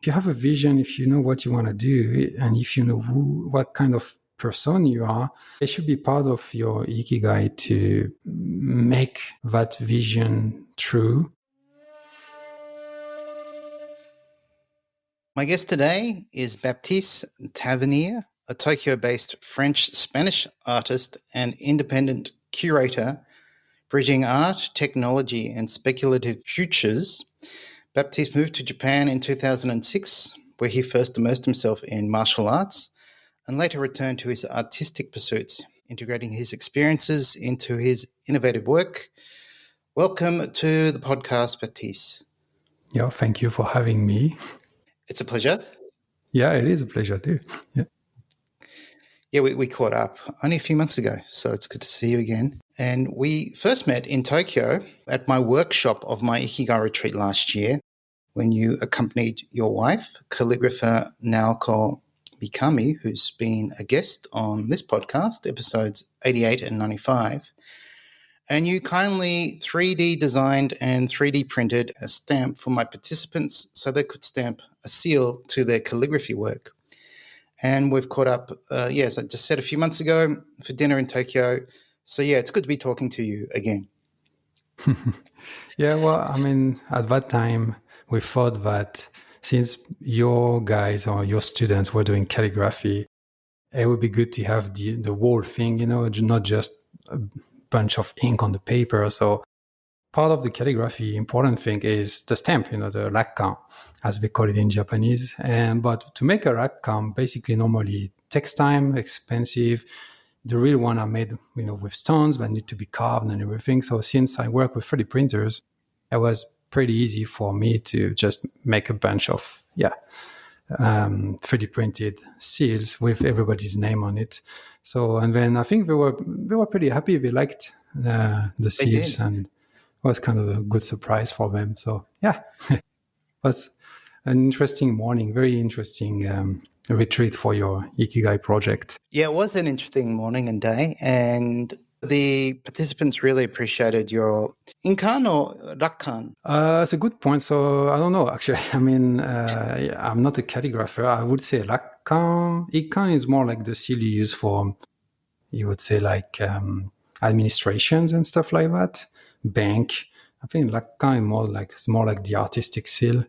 you have a vision, if you know what you want to do, and if you know what kind of person you are, it should be part of your Ikigai to make that vision true. My guest today is Baptiste Tavenir, a Tokyo-based French-Spanish artist and independent curator, bridging art, technology, and speculative futures. Baptiste moved to Japan in 2006, where he first immersed himself in martial arts and later returned to his artistic pursuits, integrating his experiences into his innovative work. Welcome to the podcast, Baptiste. Yeah, thank you for having me. It's a pleasure. Yeah, it is a pleasure too. Yeah, we caught up only a few months ago, so it's good to see you again. And we first met in Tokyo at my workshop of my Ikigai retreat last year, when you accompanied your wife, calligrapher Naoko Mikami, who's been a guest on this podcast, episodes 88 and 95. And you kindly 3D designed and 3D printed a stamp for my participants so they could stamp a seal to their calligraphy work. And we've caught up, as I just said, a few months ago for dinner in Tokyo. So, it's good to be talking to you again. Yeah, well, I mean, at that time, we thought that since your guys or your students were doing calligraphy, it would be good to have the whole thing, not just a bunch of ink on the paper. So part of the calligraphy important thing is the stamp, the rakkan, as we call it in Japanese. But to make a rakkan, basically normally takes time, expensive. The real one are made, with stones that need to be carved and everything. So since I work with 3D printers, it was pretty easy for me to just make a bunch of 3D printed seals with everybody's name on it. So, and then I think they were pretty happy. They liked the seals, and it was kind of a good surprise for them. So it was an interesting morning, very interesting retreat for your Ikigai project. Yeah, it was an interesting morning and day, and the participants really appreciated your inkan or rakkan. It's a good point. So I don't know, actually. I mean, I'm not a calligrapher. I would say rakkan. Ikan is more like the seal you use for, you would say, like administrations and stuff like that. Bank. I think rakkan is more like the artistic seal.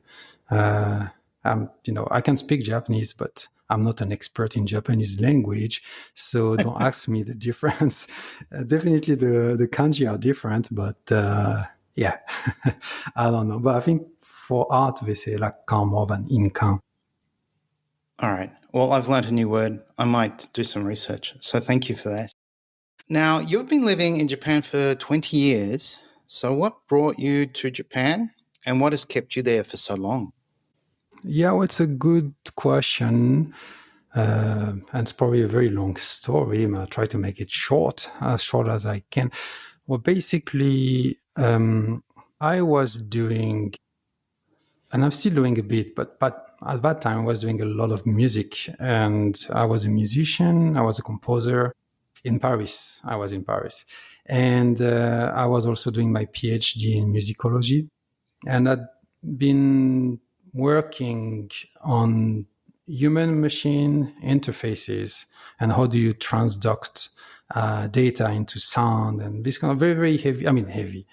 I can speak Japanese, but I'm not an expert in Japanese language, so don't ask me the difference. Definitely the kanji are different, but I don't know. But I think for art, they say rakkan more than inkan. All right. Well, I've learned a new word. I might do some research. So thank you for that. Now, you've been living in Japan for 20 years. So what brought you to Japan, and what has kept you there for so long? Yeah, well, it's a good question. And it's probably a very long story. I'll try to make it short as I can. Well, basically, I was doing, and I'm still doing a bit, but at that time I was doing a lot of music, and I was a musician. I was a composer in Paris. I was in Paris, and I was also doing my PhD in musicology, and I'd been working on human-machine interfaces and how do you transduct data into sound, and this kind of very, very heavy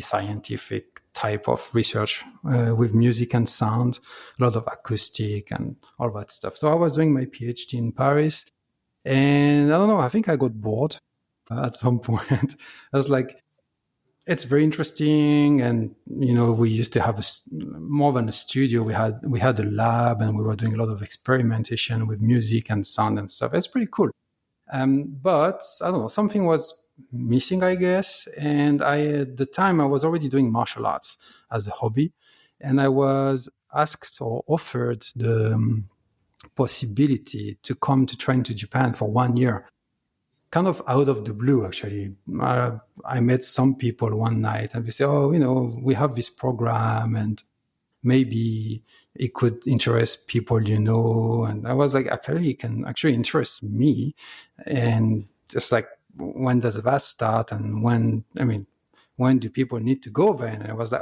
scientific type of research with music and sound, a lot of acoustic and all that stuff. So I was doing my PhD in Paris, and I don't know, I think I got bored at some point. I was like, it's very interesting, and we used to have more than a studio. We had a lab, and we were doing a lot of experimentation with music and sound and stuff. It's pretty cool. But I don't know, something was missing, I guess. And at the time I was already doing martial arts as a hobby, and I was asked or offered the possibility to come to train to Japan for 1 year. Kind of out of the blue, actually. I met some people one night, and we say, we have this program, and maybe it could interest people, And I was like, actually, it can actually interest me. And just like, when does that start? And when do people need to go there? And I was like,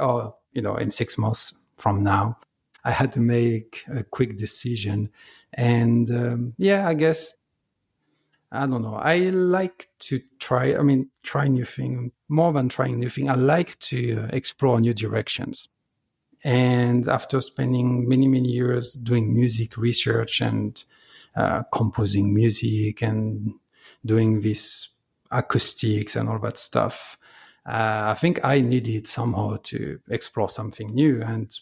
in 6 months from now. I had to make a quick decision. And I guess, I don't know. I like to try, try new things. More than trying new things, I like to explore new directions. And after spending many, many years doing music research and composing music and doing this acoustics and all that stuff, I think I needed somehow to explore something new. And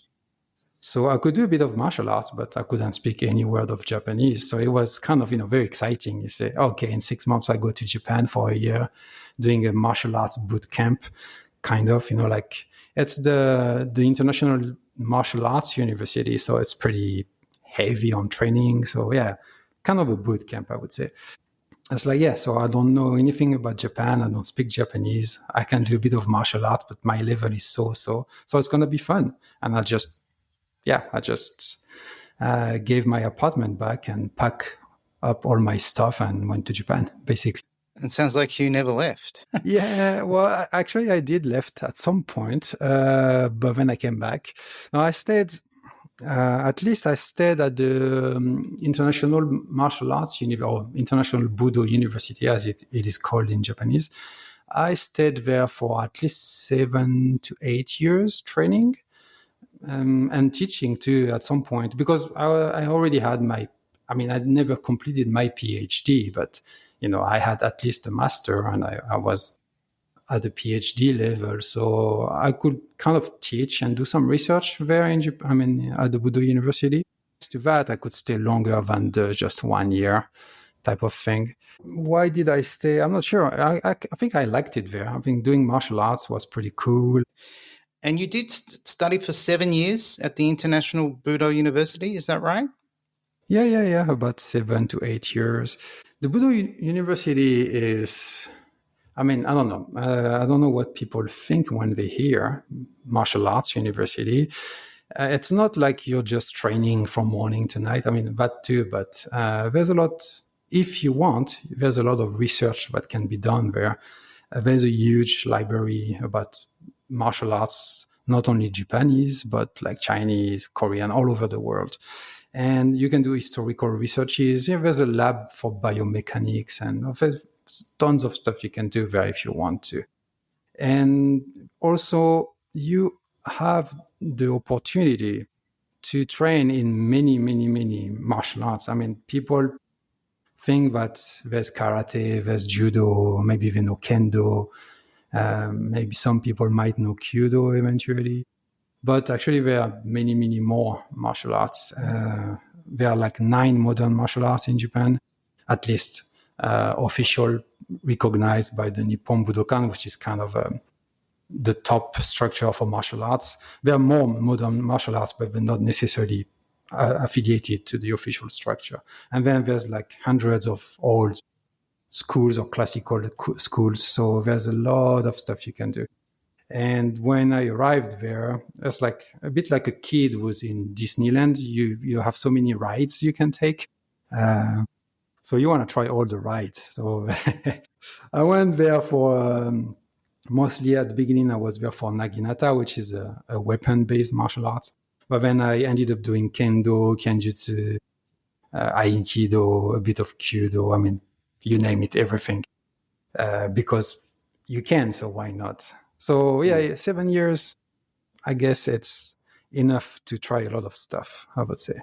so I could do a bit of martial arts, but I couldn't speak any word of Japanese. So it was kind of, very exciting. You say, okay, in 6 months, I go to Japan for a year doing a martial arts boot camp, kind of, like it's the International Martial Arts University. So it's pretty heavy on training. So yeah, kind of a boot camp, I would say. It's like, yeah, so I don't know anything about Japan. I don't speak Japanese. I can do a bit of martial art, but my level is so. So it's going to be fun. And I just gave my apartment back and packed up all my stuff and went to Japan, basically. It sounds like you never left. Yeah, well, actually, I did left at some point, but when I came back, no, I stayed. At least I stayed at the International Martial Arts or International Budo University, as it is called in Japanese. I stayed there for at least 7 to 8 years training. And teaching too at some point, because I already had I'd never completed my PhD, but I had at least a master, and I was at the PhD level, so I could kind of teach and do some research there at the Budo University. To that, I could stay longer than just 1 year type of thing. Why did I stay? I'm not sure. I think I liked it there. I think doing martial arts was pretty cool. And you did study for 7 years at the International Budo University, is that right? Yeah, about 7 to 8 years. The Budo University is, I don't know. I don't know what people think when they hear martial arts university. It's not like you're just training from morning to night. That too, but there's a lot, if you want, there's a lot of research that can be done there. There's a huge library about martial arts, not only Japanese, but like Chinese, Korean, all over the world. And you can do historical researches. There's a lab for biomechanics, and there's tons of stuff you can do there if you want to. And also, you have the opportunity to train in many, many, many martial arts. People think that there's karate, there's judo, maybe even kendo. Maybe some people might know Kyudo eventually, but actually there are many, many more martial arts. There are like 9 modern martial arts in Japan, at least official, recognized by the Nippon Budokan, which is kind of the top structure for martial arts. There are more modern martial arts, but they're not necessarily affiliated to the official structure. And then there's like hundreds of old schools or classical schools. So there's a lot of stuff you can do. And when I arrived there, it's like a bit like a kid who's in Disneyland. You have so many rides you can take. So you want to try all the rides. So I went there for, mostly at the beginning, I was there for naginata, which is a weapon-based martial arts. But then I ended up doing kendo, kenjutsu, aikido, a bit of kyudo. You name it, everything, because you can, so why not? So yeah, 7 years, I guess it's enough to try a lot of stuff, I would say.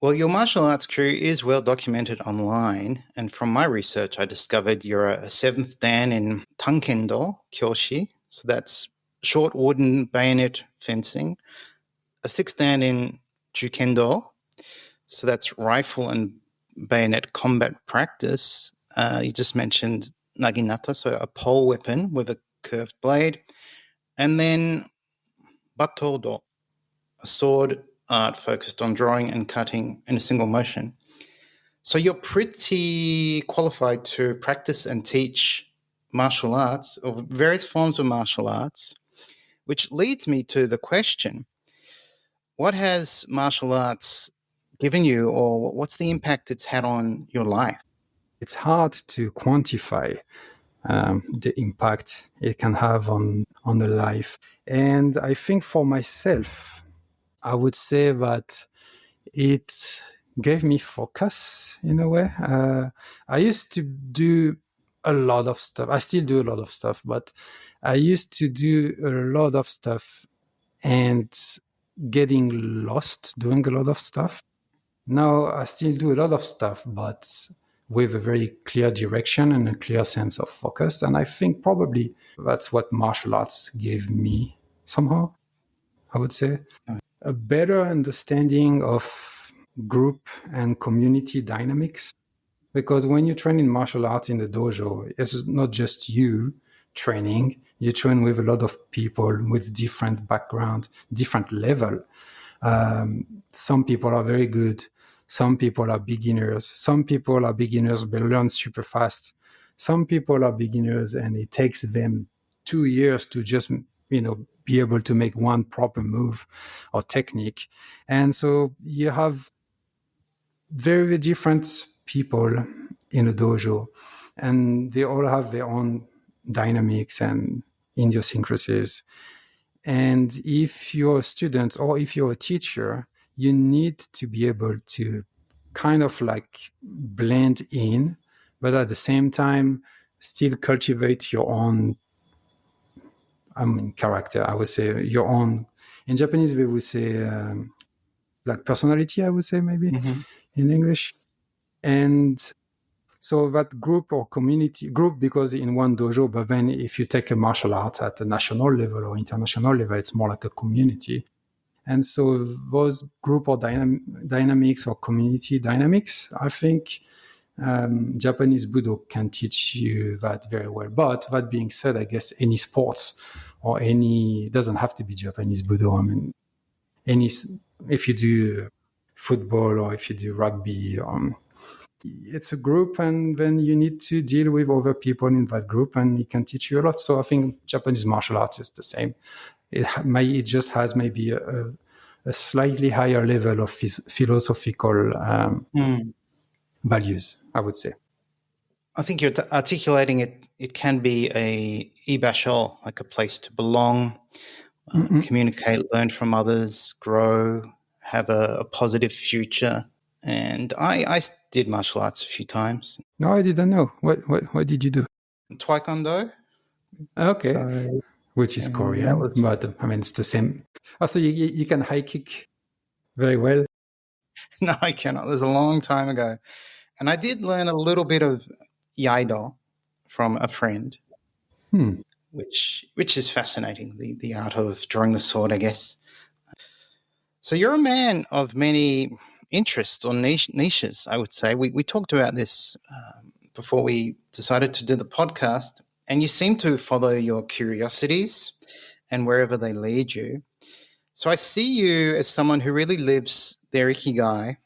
Well, your martial arts career is well documented online, and from my research, I discovered you're a 7th dan in tankendo kyoshi, so that's short wooden bayonet fencing, a 6th dan in jukendo, so that's rifle and bayonet combat practice. You just mentioned naginata, so a pole weapon with a curved blade. And then battodo, a sword art focused on drawing and cutting in a single motion. So you're pretty qualified to practice and teach martial arts, or various forms of martial arts, which leads me to the question, what has martial arts given you, or what's the impact it's had on your life? It's hard to quantify the impact it can have on the life. And I think for myself, I would say that it gave me focus in a way. I used to do a lot of stuff. I still do a lot of stuff, but I used to do a lot of stuff and getting lost doing a lot of stuff. Now I still do a lot of stuff, but with a very clear direction and a clear sense of focus. And I think probably that's what martial arts gave me somehow, I would say. A better understanding of group and community dynamics. Because when you train in martial arts in the dojo, it's not just you training. You train with a lot of people with different background, different level. Some people are very good. Some people are beginners. Some people are beginners but learn super fast. Some people are beginners and it takes them 2 years to just, be able to make one proper move or technique. And so you have very, very different people in a dojo, and they all have their own dynamics and idiosyncrasies. And if you're a student or if you're a teacher, you need to be able to kind of like blend in, but at the same time, still cultivate your own, character. I would say your own. In Japanese, we would say like personality, I would say maybe in English. And so that group or community group, because in one dojo, but then if you take a martial art at a national level or international level, it's more like a community. And so those group or dynamics or community dynamics, I think Japanese Budo can teach you that very well. But that being said, I guess any sports or it doesn't have to be Japanese Budo. I mean, if you do football or if you do rugby, it's a group, and then you need to deal with other people in that group, and it can teach you a lot. So I think Japanese martial arts is the same. It just has maybe a slightly higher level of philosophical values, I would say. I think you're articulating it. It can be a ibasho, like a place to belong, communicate, learn from others, grow, have a positive future. And I did martial arts a few times. No, I didn't know. What did you do? Taekwondo. Okay. So, which is Korean, but I mean, it's the same. Also, you can high kick very well. No, I cannot. It was a long time ago. And I did learn a little bit of Iaido from a friend, which is fascinating, the art of drawing the sword, I guess. So you're a man of many interests or niches, I would say. We talked about this before we decided to do the podcast, and you seem to follow your curiosities and wherever they lead you. So I see you as someone who really lives their Ikigai.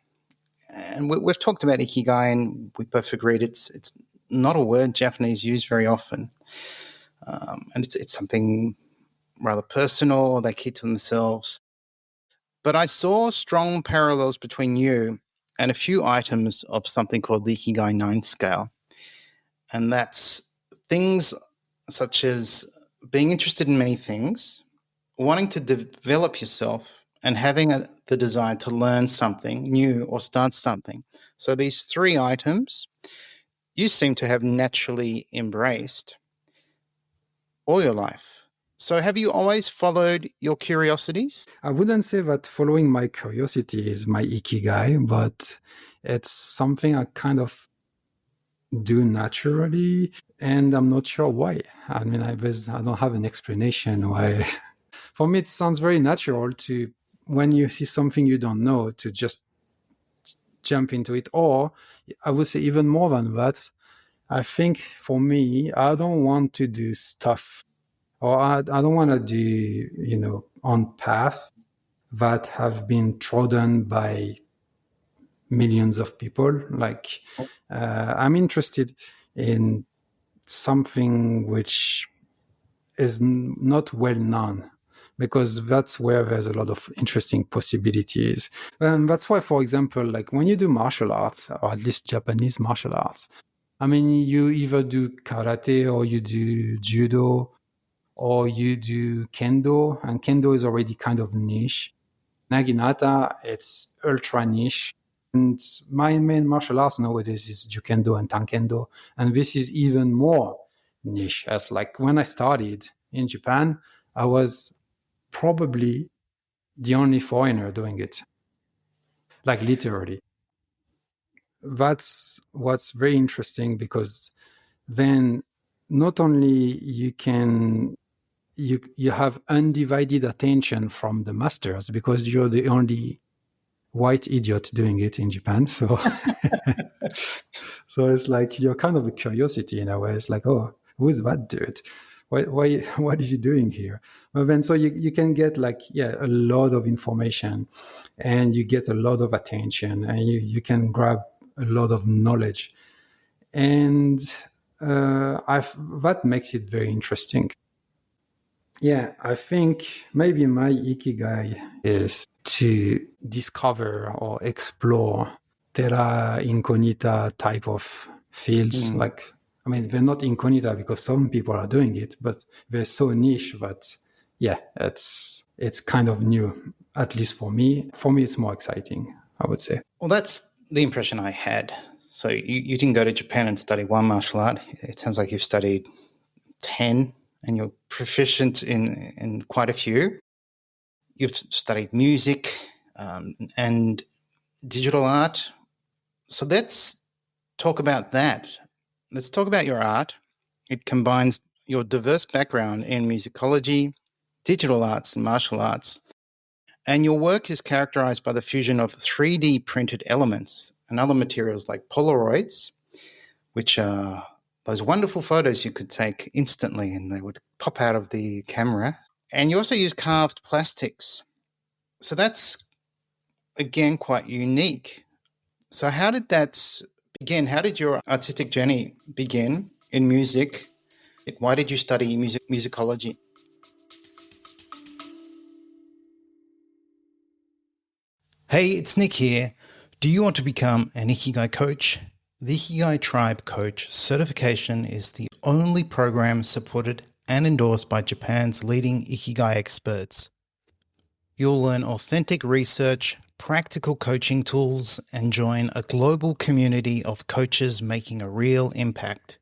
And we've talked about Ikigai, and we both agreed it's not a word Japanese use very often. And it's something rather personal, they keep to themselves. But I saw strong parallels between you and a few items of something called the Ikigai 9 scale. And that's things such as being interested in many things, wanting to develop yourself, and having the desire to learn something new or start something. So these 3 items you seem to have naturally embraced all your life. So have you always followed your curiosities? I wouldn't say that following my curiosity is my Ikigai, but it's something I kind of do naturally, and I'm not sure why. I mean, I don't have an explanation why. For me, it sounds very natural to, when you see something you don't know, to just jump into it. Or I would say even more than that, I think for me, I don't want to do stuff, or I don't want to do, on path that have been trodden by millions of people. Like, I'm interested in something which is not well known, because that's where there's a lot of interesting possibilities. And that's why, for example, like when you do martial arts, or at least Japanese martial arts, I mean, you either do karate or you do judo or you do kendo, and kendo is already kind of niche. Naginata, it's ultra niche. And my main martial arts nowadays is jukendo and tankendo. And this is even more niche. As like when I started in Japan, I was probably the only foreigner doing it. Like literally. That's what's very interesting, because then not only you have undivided attention from the masters, because you're the only white idiot doing it in Japan. So so it's like you're kind of a curiosity in a way. It's like, oh, who's that dude? What is he doing here? Well, then so you can get like, yeah, a lot of information, and you get a lot of attention, and you can grab a lot of knowledge. And that makes it very interesting. Yeah, I think maybe my Ikigai is to discover or explore terra incognita type of fields. Like, I mean, they're not incognita because some people are doing it, but they're so niche that, yeah, it's kind of new, at least for me. For me, it's more exciting, I would say. Well, that's the impression I had. So you didn't go to Japan and study one martial art. It sounds like you've studied 10 and you're proficient in quite a few. You've studied music and digital art. So let's talk about that. Let's talk about your art. It combines your diverse background in musicology, digital arts, and martial arts. And your work is characterized by the fusion of 3D printed elements and other materials like Polaroids, which are those wonderful photos you could take instantly and they would pop out of the camera. And you also use carved plastics. So that's, again, quite unique. So how did that begin? How did your artistic journey begin in music? Why did you study musicology? Hey, it's Nick here. Do you want to become an Ikigai coach? The Ikigai Tribe Coach certification is the only program supported and endorsed by Japan's leading Ikigai experts. You'll learn authentic research, practical coaching tools, and join a global community of coaches making a real impact.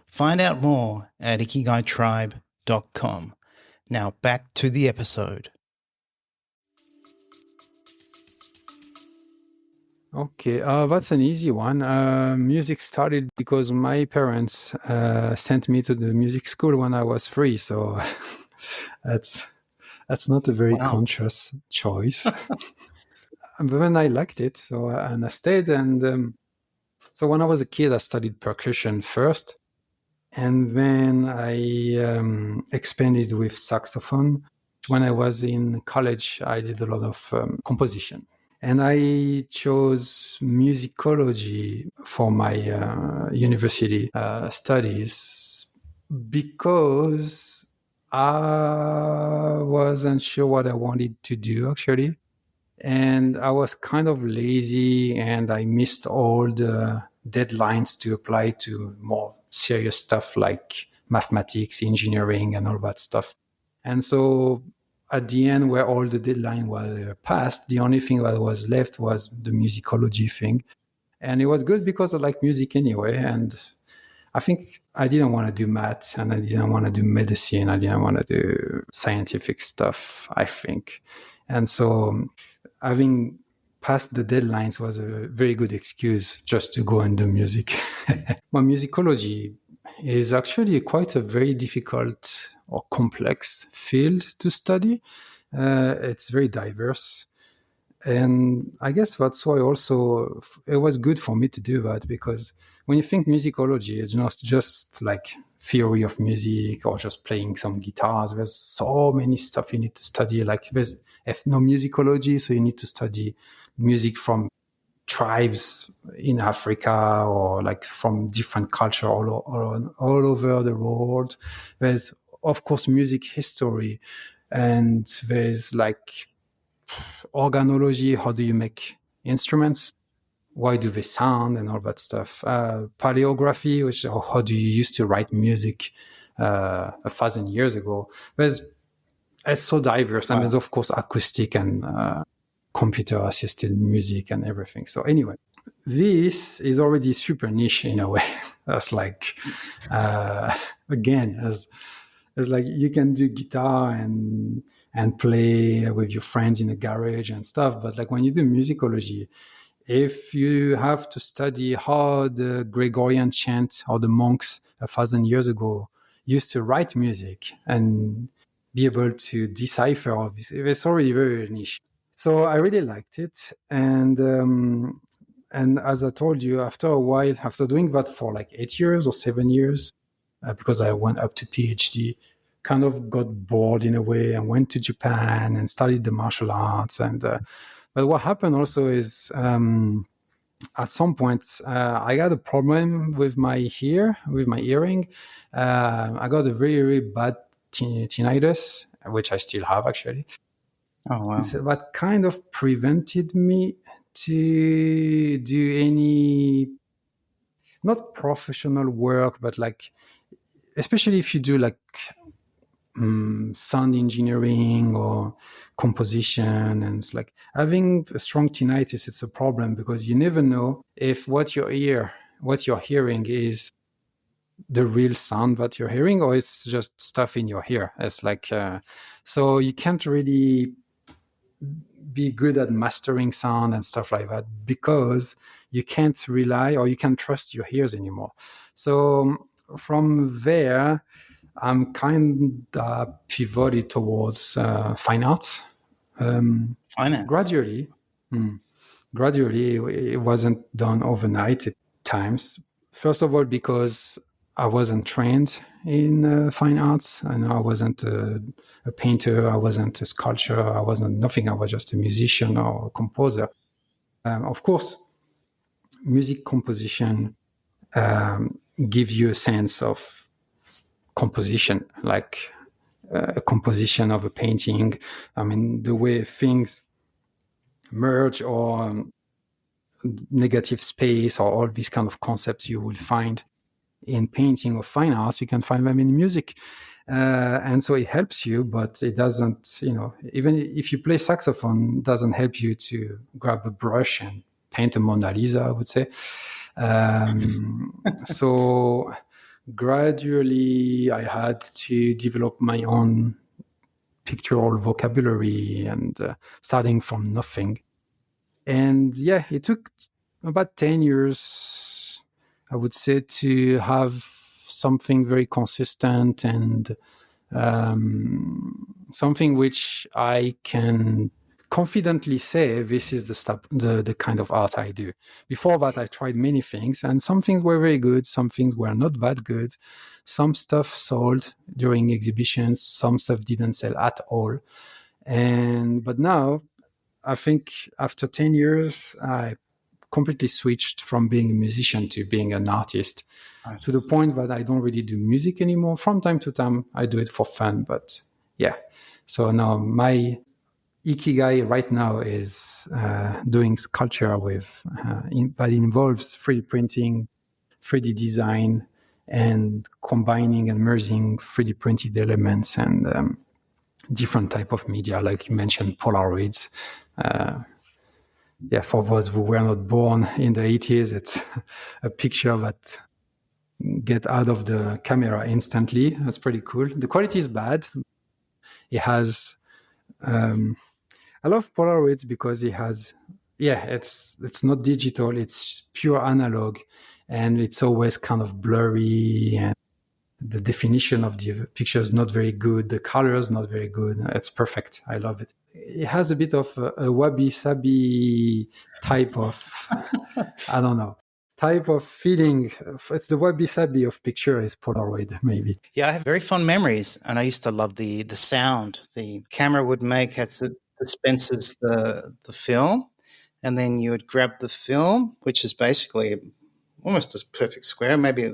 Find out more at ikigaitribe.com. Now back to the episode. Okay, that's an easy one. Music started because my parents sent me to the music school when I was 3, so that's not a very conscious choice. But then I liked it, so and I stayed. And so when I was a kid, I studied percussion first, and then I expanded with saxophone. When I was in college, I did a lot of composition. And I chose musicology for my university studies because I wasn't sure what I wanted to do, actually. And I was kind of lazy, and I missed all the deadlines to apply to more serious stuff like mathematics, engineering, and all that stuff. And so at the end, where all the deadline were passed, the only thing that was left was the musicology thing. And it was good because I like music anyway. And I think I didn't want to do math, and I didn't want to do medicine. I didn't want to do scientific stuff, I think. And so having passed the deadlines was a very good excuse just to go and do music. My musicology is actually quite a very difficult or complex field to study. It's very diverse. And I guess that's why also it was good for me to do that, because when you think musicology, it's not just like theory of music or just playing some guitars. There's so many stuff you need to study. Like there's ethnomusicology, so you need to study music from tribes in Africa or like from different culture all over the world. There's, of course, music history, and there's like organology. How do you make instruments? Why do they sound and all that stuff? Paleography, which how do you used to write music 1,000 years ago? It's so diverse. And there's, of course, acoustic and computer assisted music and everything. So anyway, this is already super niche in a way. That's like, again, as like you can do guitar and play with your friends in a garage and stuff. But like when you do musicology, if you have to study how the Gregorian chant or the monks 1,000 years ago used to write music and be able to decipher all this, it's already very niche. So I really liked it. And as I told you, after a while, after doing that for like 8 years or 7 years, because I went up to PhD, kind of got bored in a way and went to Japan and studied the martial arts. And but what happened also is at some point I got a problem with my ear, with my hearing. I got a very, very bad tinnitus, which I still have actually. Oh, wow. So that kind of prevented me to do any, not professional work, but like, especially if you do like sound engineering or composition, and it's like having a strong tinnitus, it's a problem because you never know if what you're hearing is the real sound that you're hearing or it's just stuff in your ear. It's like so you can't really be good at mastering sound and stuff like that because you can't rely or you can't trust your ears anymore. So from there, I'm kind of pivoted towards fine arts. Finance. Gradually, it wasn't done overnight at times. First of all, because I wasn't trained in fine arts, and I wasn't a painter, I wasn't a sculptor, I wasn't nothing. I was just a musician or a composer. Of course, music composition gives you a sense of composition, like a composition of a painting. I mean, the way things merge or negative space or all these kind of concepts you will find in painting or fine arts, you can find them in music. And so it helps you, but it doesn't, even if you play saxophone, it doesn't help you to grab a brush and paint a Mona Lisa, I would say. So gradually I had to develop my own pictorial vocabulary and starting from nothing. And yeah, it took about 10 years, I would say, to have something very consistent and something which I can confidently say this is the kind of art I do. Before that, I tried many things, and some things were very good, some things were not that good. Some stuff sold during exhibitions, some stuff didn't sell at all. But now, I think after 10 years, I completely switched from being a musician to being an artist, to the point that I don't really do music anymore. From time to time, I do it for fun, but yeah. So now my Ikigai right now is doing sculpture but it involves 3D printing, 3D design, and combining and merging 3D printed elements and different type of media, like you mentioned, Polaroids. For those who were not born in the 80s, it's a picture that get out of the camera instantly. That's pretty cool. The quality is bad. It has, I love Polaroids because it has, it's not digital, it's pure analog, and it's always kind of blurry, and the definition of the picture is not very good. The color is not very good. It's perfect. I love it. It has a bit of a wabi-sabi type of, I don't know, type of feeling. It's the wabi-sabi of picture is Polaroid, maybe. Yeah, I have very fond memories, and I used to love the sound the camera would make as it dispenses the film, and then you would grab the film, which is basically almost a perfect square, maybe.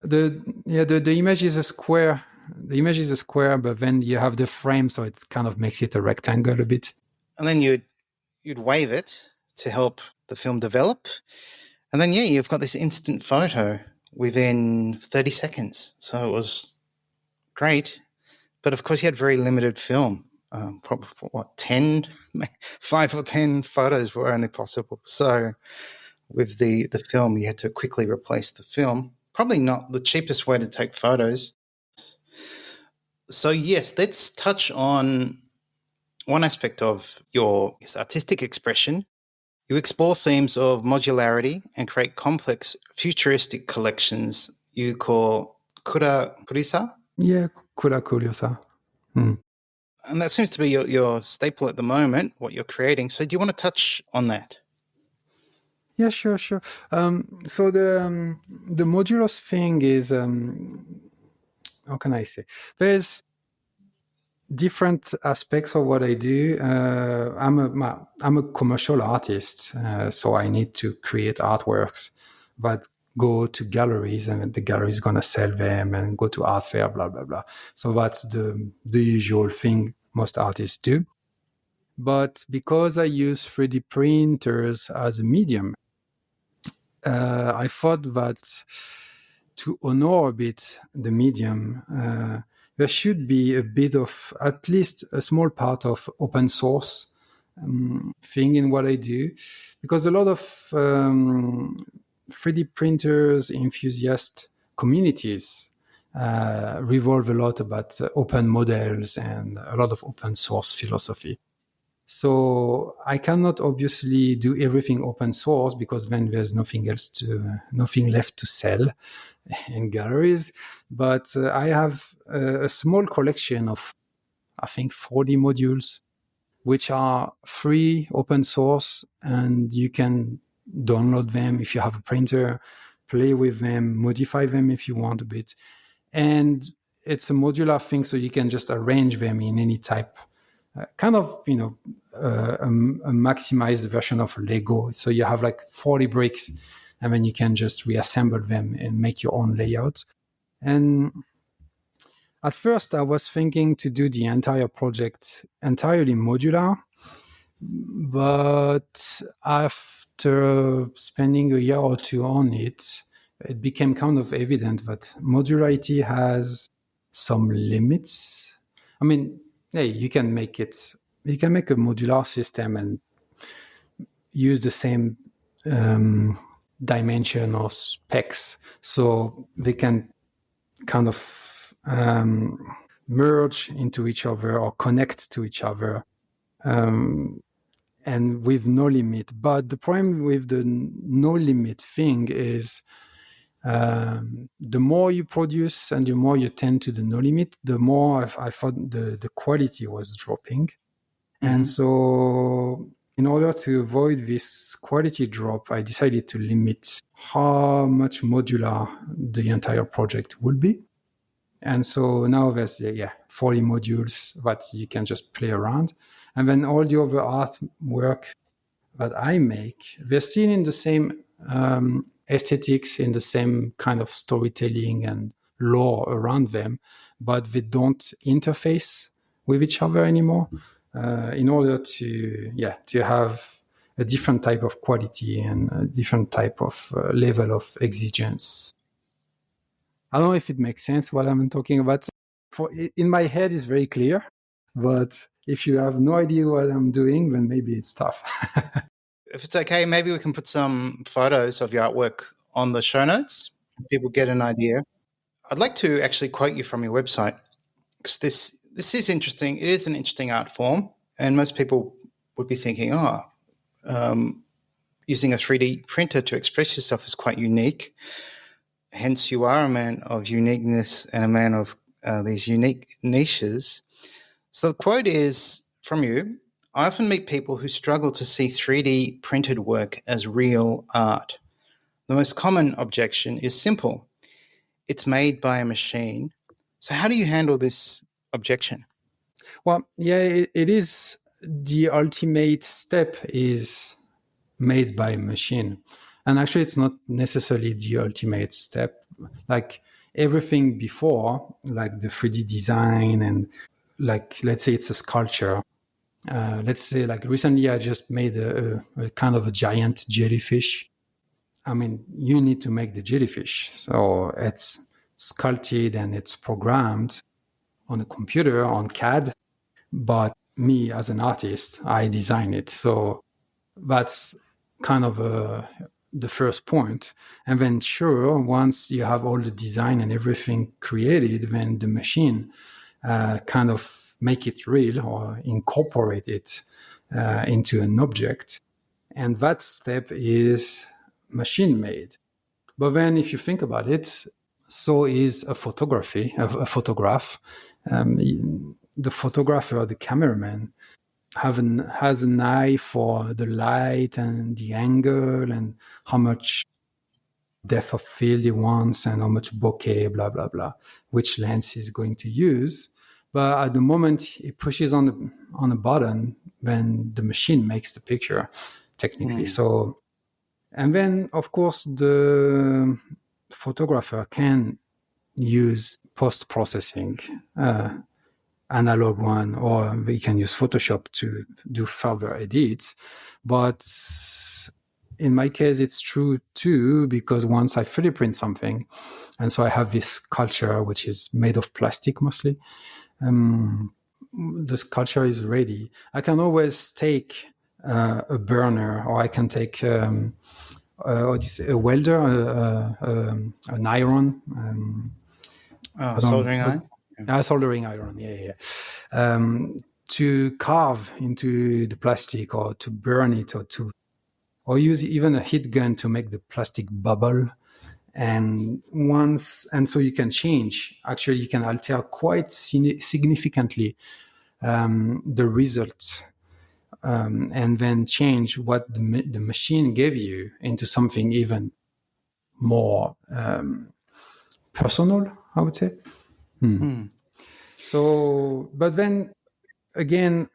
The image is a square. The image is a square, but then you have the frame, so it kind of makes it a rectangle a bit. And then you'd wave it to help the film develop, and then you've got this instant photo within 30 seconds. So it was great, but of course you had very limited film. probably what 10, 5 or 10 photos were only possible. So with the film, you had to quickly replace the film. Probably not the cheapest way to take photos. So yes, let's touch on one aspect of your artistic expression. You explore themes of modularity and create complex futuristic collections you call kurisa. Yeah, curiosa. And that seems to be your staple at the moment, what you're creating. So do you want to touch on that? Yeah, sure. So the modular thing is, how can I say? There's different aspects of what I do. I'm a commercial artist, so I need to create artworks, but go to galleries and the gallery is gonna sell them and go to art fair, blah blah blah. So that's the usual thing most artists do. But because I use 3D printers as a medium, I thought that to honor a bit the medium, there should be a bit of, at least a small part of open source thing in what I do, because a lot of 3D printers enthusiast communities revolve a lot about open models and a lot of open source philosophy. So I cannot obviously do everything open source because then there's nothing left to sell in galleries. But I have a small collection of, I think, 40 modules, which are free, open source, and you can download them if you have a printer, play with them, modify them if you want a bit. And it's a modular thing, so you can just arrange them in any type, kind of, a maximized version of Lego. So you have like 40 bricks, and then you can just reassemble them and make your own layout. And at first, I was thinking to do the entire project entirely modular, but after spending a year or two on it, it became kind of evident that modularity has some limits. I mean, hey, you can make a modular system and use the same dimension or specs, so they can kind of merge into each other or connect to each other, and with no limit. But the problem with the no limit thing is, the more you produce and the more you tend to the no limit, the more I thought the quality was dropping. Mm-hmm. And so in order to avoid this quality drop, I decided to limit how much modular the entire project would be. And so now there's 40 modules that you can just play around. And then all the other artwork that I make, they're still in the same aesthetics, in the same kind of storytelling and lore around them, but they don't interface with each other anymore, in order to have a different type of quality and a different type of level of exigence. I don't know if it makes sense what I'm talking about. In my head, it's very clear, but if you have no idea what I'm doing, then maybe it's tough. If it's okay, maybe we can put some photos of your artwork on the show notes. People get an idea. I'd like to actually quote you from your website, because this is interesting. It is an interesting art form, and most people would be thinking, using a 3D printer to express yourself is quite unique. Hence, you are a man of uniqueness and a man of these unique niches. So the quote is from you: I often meet people who struggle to see 3D printed work as real art. The most common objection is simple: it's made by a machine. So how do you handle this objection? Well, yeah, it is. The ultimate step is made by a machine. And actually, it's not necessarily the ultimate step. Like everything before, like the 3D design, and like, let's say it's a sculpture. Let's say, like, recently I just made a kind of a giant jellyfish. I mean, you need to make the jellyfish. So it's sculpted and it's programmed on a computer, on CAD. but me as an artist, I design it. So that's kind of the first point. And then sure, once you have all the design and everything created, then the machine kind of make it real or incorporate it into an object. And that step is machine made. But then if you think about it, so is a photography, a photograph. The photographer, the cameraman, has an eye for the light and the angle and how much depth of field he wants and how much bokeh, blah, blah, blah, which lens he's going to use. But at the moment he pushes on a button, then the machine makes the picture technically. So, and then of course the photographer can use post-processing, analog one, or we can use Photoshop to do further edits. But in my case, it's true too, because once I 3D print something, and so I have this sculpture, which is made of plastic mostly, the sculpture is ready. I can always take a burner, or I can take what do you say, a welder, an iron. Soldering iron? Soldering iron, yeah. To carve into the plastic, or to burn it, or use even a heat gun to make the plastic bubble. And so you can change. Actually, you can alter quite significantly the result, and then change what the machine gave you into something even more personal, I would say. So, but then again,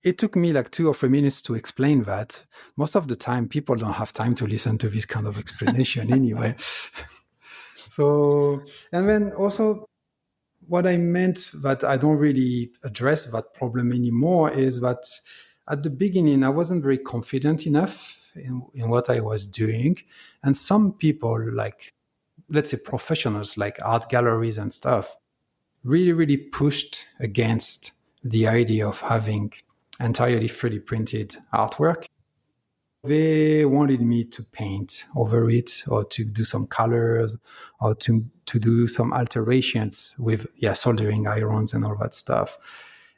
it took me like 2 or 3 minutes to explain that. Most of the time, people don't have time to listen to this kind of explanation anyway. So, and then also what I meant that I don't really address that problem anymore is that at the beginning, I wasn't very confident enough in what I was doing. And some people, like, let's say professionals, like art galleries and stuff, really, really pushed against the idea of having entirely 3D printed artwork. They wanted me to paint over it, or to do some colors, or to do some alterations with soldering irons and all that stuff.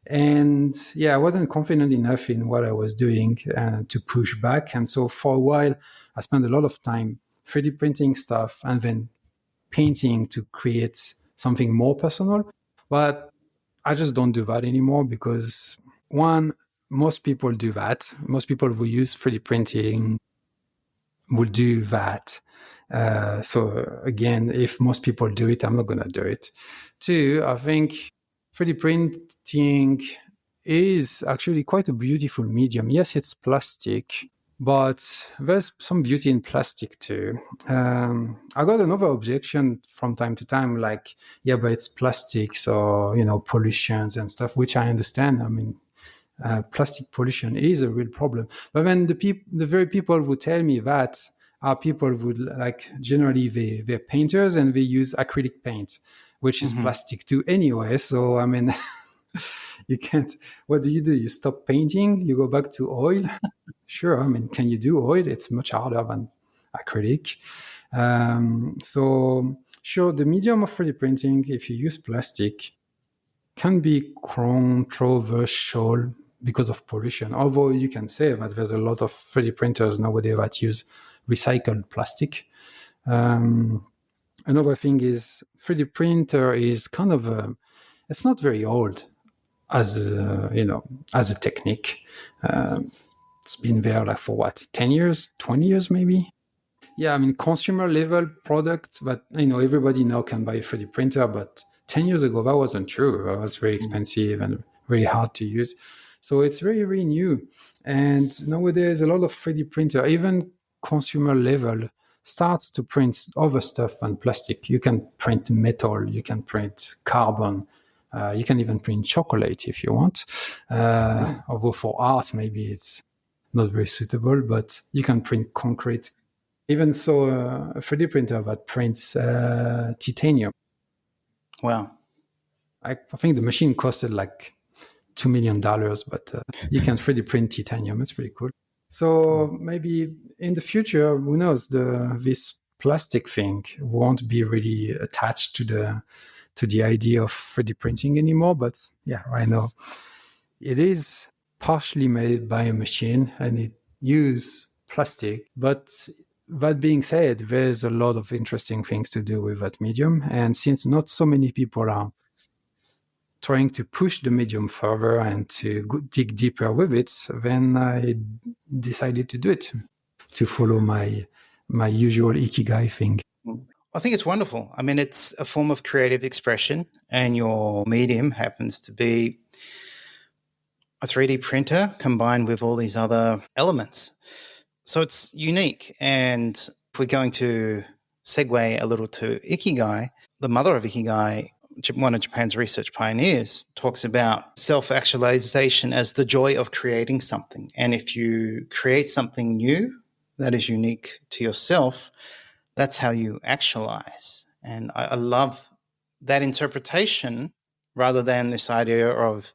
And I wasn't confident enough in what I was doing to push back. And so for a while, I spent a lot of time 3D printing stuff and then painting to create something more personal. But I just don't do that anymore because, one, most people do that. Most people who use 3D printing will do that. So again, if most people do it, I'm not going to do it. Two, I think 3D printing is actually quite a beautiful medium. Yes, it's plastic, but there's some beauty in plastic too. I got another objection from time to time, like, but it's plastic, so, pollutions and stuff, which I understand. I mean, plastic pollution is a real problem. But then the very people who tell me that are people who, like, generally they're painters and they use acrylic paint, which is plastic too anyway. So, I mean, you can't, what do? You stop painting, you go back to oil. Sure, I mean, can you do oil? It's much harder than acrylic. So sure, the medium of 3D printing, if you use plastic, can be controversial because of pollution. Although you can say that there's a lot of 3D printers nowadays that use recycled plastic. Another thing is 3D printer is kind of it's not very old as a technique. It's been there like for what, 10 years, 20 years maybe? Yeah, I mean, consumer level product that, everybody now can buy a 3D printer, but 10 years ago, that wasn't true. It was very expensive and very hard to use. So it's very, very new. And nowadays, a lot of 3D printer, even consumer level, starts to print other stuff than plastic. You can print metal, you can print carbon, you can even print chocolate if you want. Although for art, maybe it's not very suitable, but you can print concrete. Even so, a 3D printer that prints titanium. Wow. I think the machine costed like $2 million, but you can 3D print titanium. It's pretty cool. So maybe in the future, who knows, this plastic thing won't be really attached to the idea of 3D printing anymore. But yeah, right now it is partially made by a machine and it uses plastic. But that being said, there's a lot of interesting things to do with that medium. And since not so many people are trying to push the medium further and to dig deeper with it, then I decided to do it, to follow my usual Ikigai thing. I think it's wonderful. I mean, it's a form of creative expression, and your medium happens to be a 3D printer combined with all these other elements. So it's unique. And if we're going to segue a little to Ikigai, the mother of Ikigai, one of Japan's research pioneers, talks about self-actualization as the joy of creating something. And if you create something new that is unique to yourself, that's how you actualize. And I love that interpretation rather than this idea of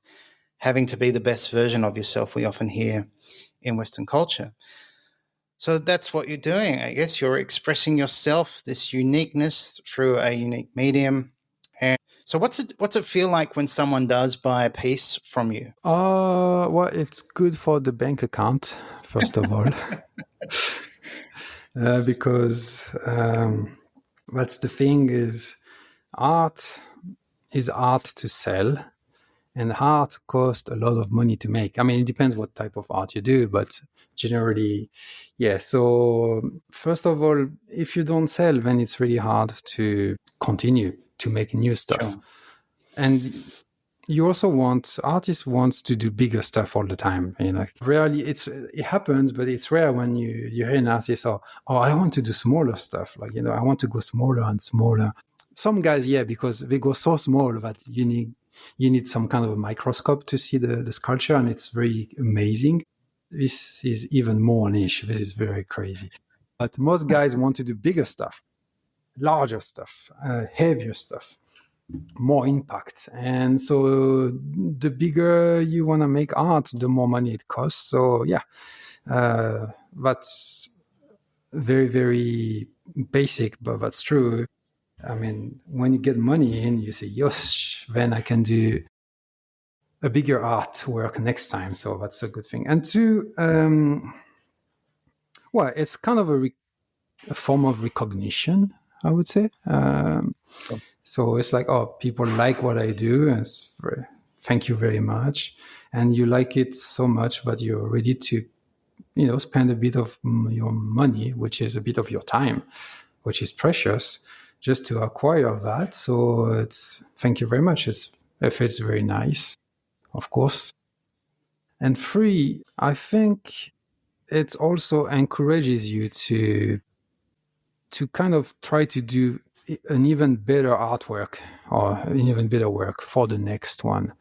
having to be the best version of yourself we often hear in Western culture. So that's what you're doing. I guess you're expressing yourself, this uniqueness through a unique medium. And so what's it feel like when someone does buy a piece from you? Well, it's good for the bank account, first of all. Because that's the thing, is art is art to sell, and art costs a lot of money to make. I mean, it depends what type of art you do, but generally, yeah. So first of all, if you don't sell, then it's really hard to continue to make new stuff. Sure. And you also artists want to do bigger stuff all the time. Rarely it happens, but it's rare when you hear an artist, oh, I want to do smaller stuff. I want to go smaller and smaller. Some guys, yeah, because they go so small that you need some kind of a microscope to see the sculpture, and it's very amazing. This is even more niche. This is very crazy. But most guys want to do bigger stuff, larger stuff, heavier stuff, more impact. And so the bigger you want to make art, the more money it costs. So yeah, that's very, very basic, but that's true. I mean, when you get money in, you say, yes, then I can do a bigger artwork next time. So that's a good thing. And two, well, it's kind of a form of recognition, I would say. So it's like, oh, people like what I do, and thank you very much. And you like it so much that you're ready to, spend a bit of your money, which is a bit of your time, which is precious, just to acquire that. So it's thank you very much. It feels very nice, of course. And three, I think it also encourages you to kind of try to do an even better artwork or an even better work for the next one.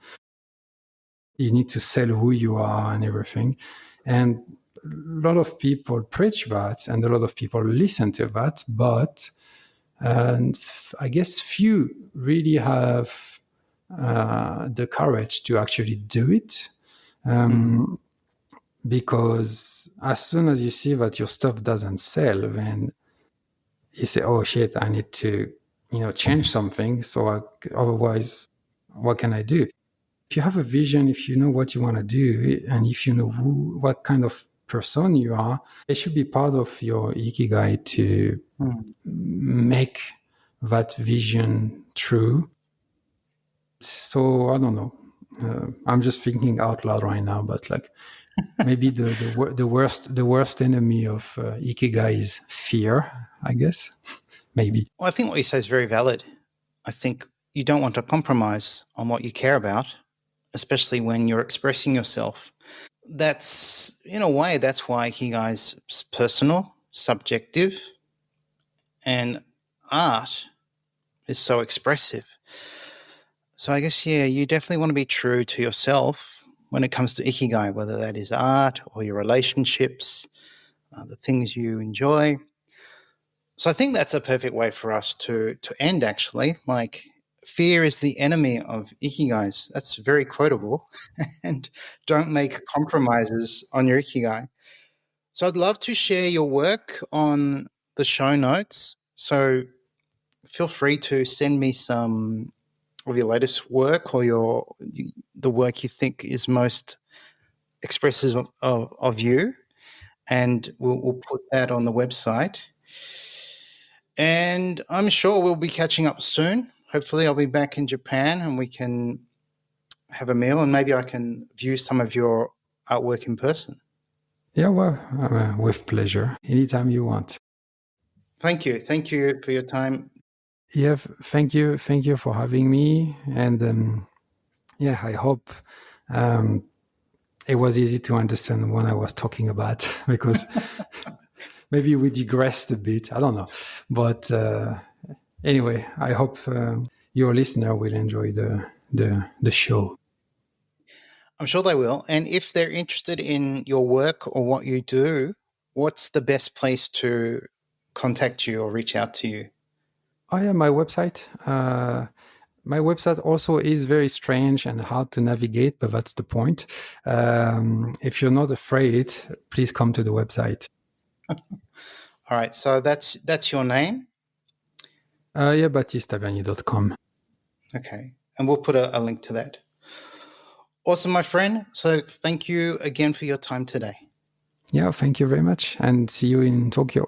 You need to sell who you are and everything. And a lot of people preach that, and a lot of people listen to that, but I guess few really have the courage to actually do it. Because as soon as you see that your stuff doesn't sell, then you say, oh shit, I need to, change something. So otherwise, what can I do? If you have a vision, if you know what you want to do, and if you know what kind of person you are, it should be part of your Ikigai to make that vision true. So I don't know. I'm just thinking out loud right now, but maybe the worst enemy of Ikigai is fear, I guess. Maybe. Well, I think what you say is very valid. I think you don't want to compromise on what you care about, especially when you're expressing yourself. That's, in a way, that's why Ikigai is personal, subjective, and art is so expressive. So I guess, yeah, you definitely want to be true to yourself when it comes to Ikigai, whether that is art or your relationships, the things you enjoy. So I think that's a perfect way for us to end, actually. fear is the enemy of Ikigais. That's very quotable. And don't make compromises on your Ikigai. So I'd love to share your work on the show notes. So feel free to send me some of your latest work or the work you think is most expressive of you, and we'll put that on the website. And I'm sure we'll be catching up soon. Hopefully I'll be back in Japan and we can have a meal, and maybe I can view some of your artwork in person. Yeah, well, with pleasure. Anytime you want. Thank you. Thank you for your time. Yeah, thank you. Thank you for having me. And yeah, I hope it was easy to understand what I was talking about, because maybe we digressed a bit. I don't know. But anyway, I hope your listener will enjoy the show. I'm sure they will. And if they're interested in your work or what you do, what's the best place to contact you or reach out to you? Oh yeah, my website. My website also is very strange and hard to navigate, but that's the point. If you're not afraid, please come to the website. All right. So that's your name. Yeah, BaptisteTavenir.com. Okay. And we'll put a link to that. Awesome, my friend. So thank you again for your time today. Yeah, thank you very much, and see you in Tokyo.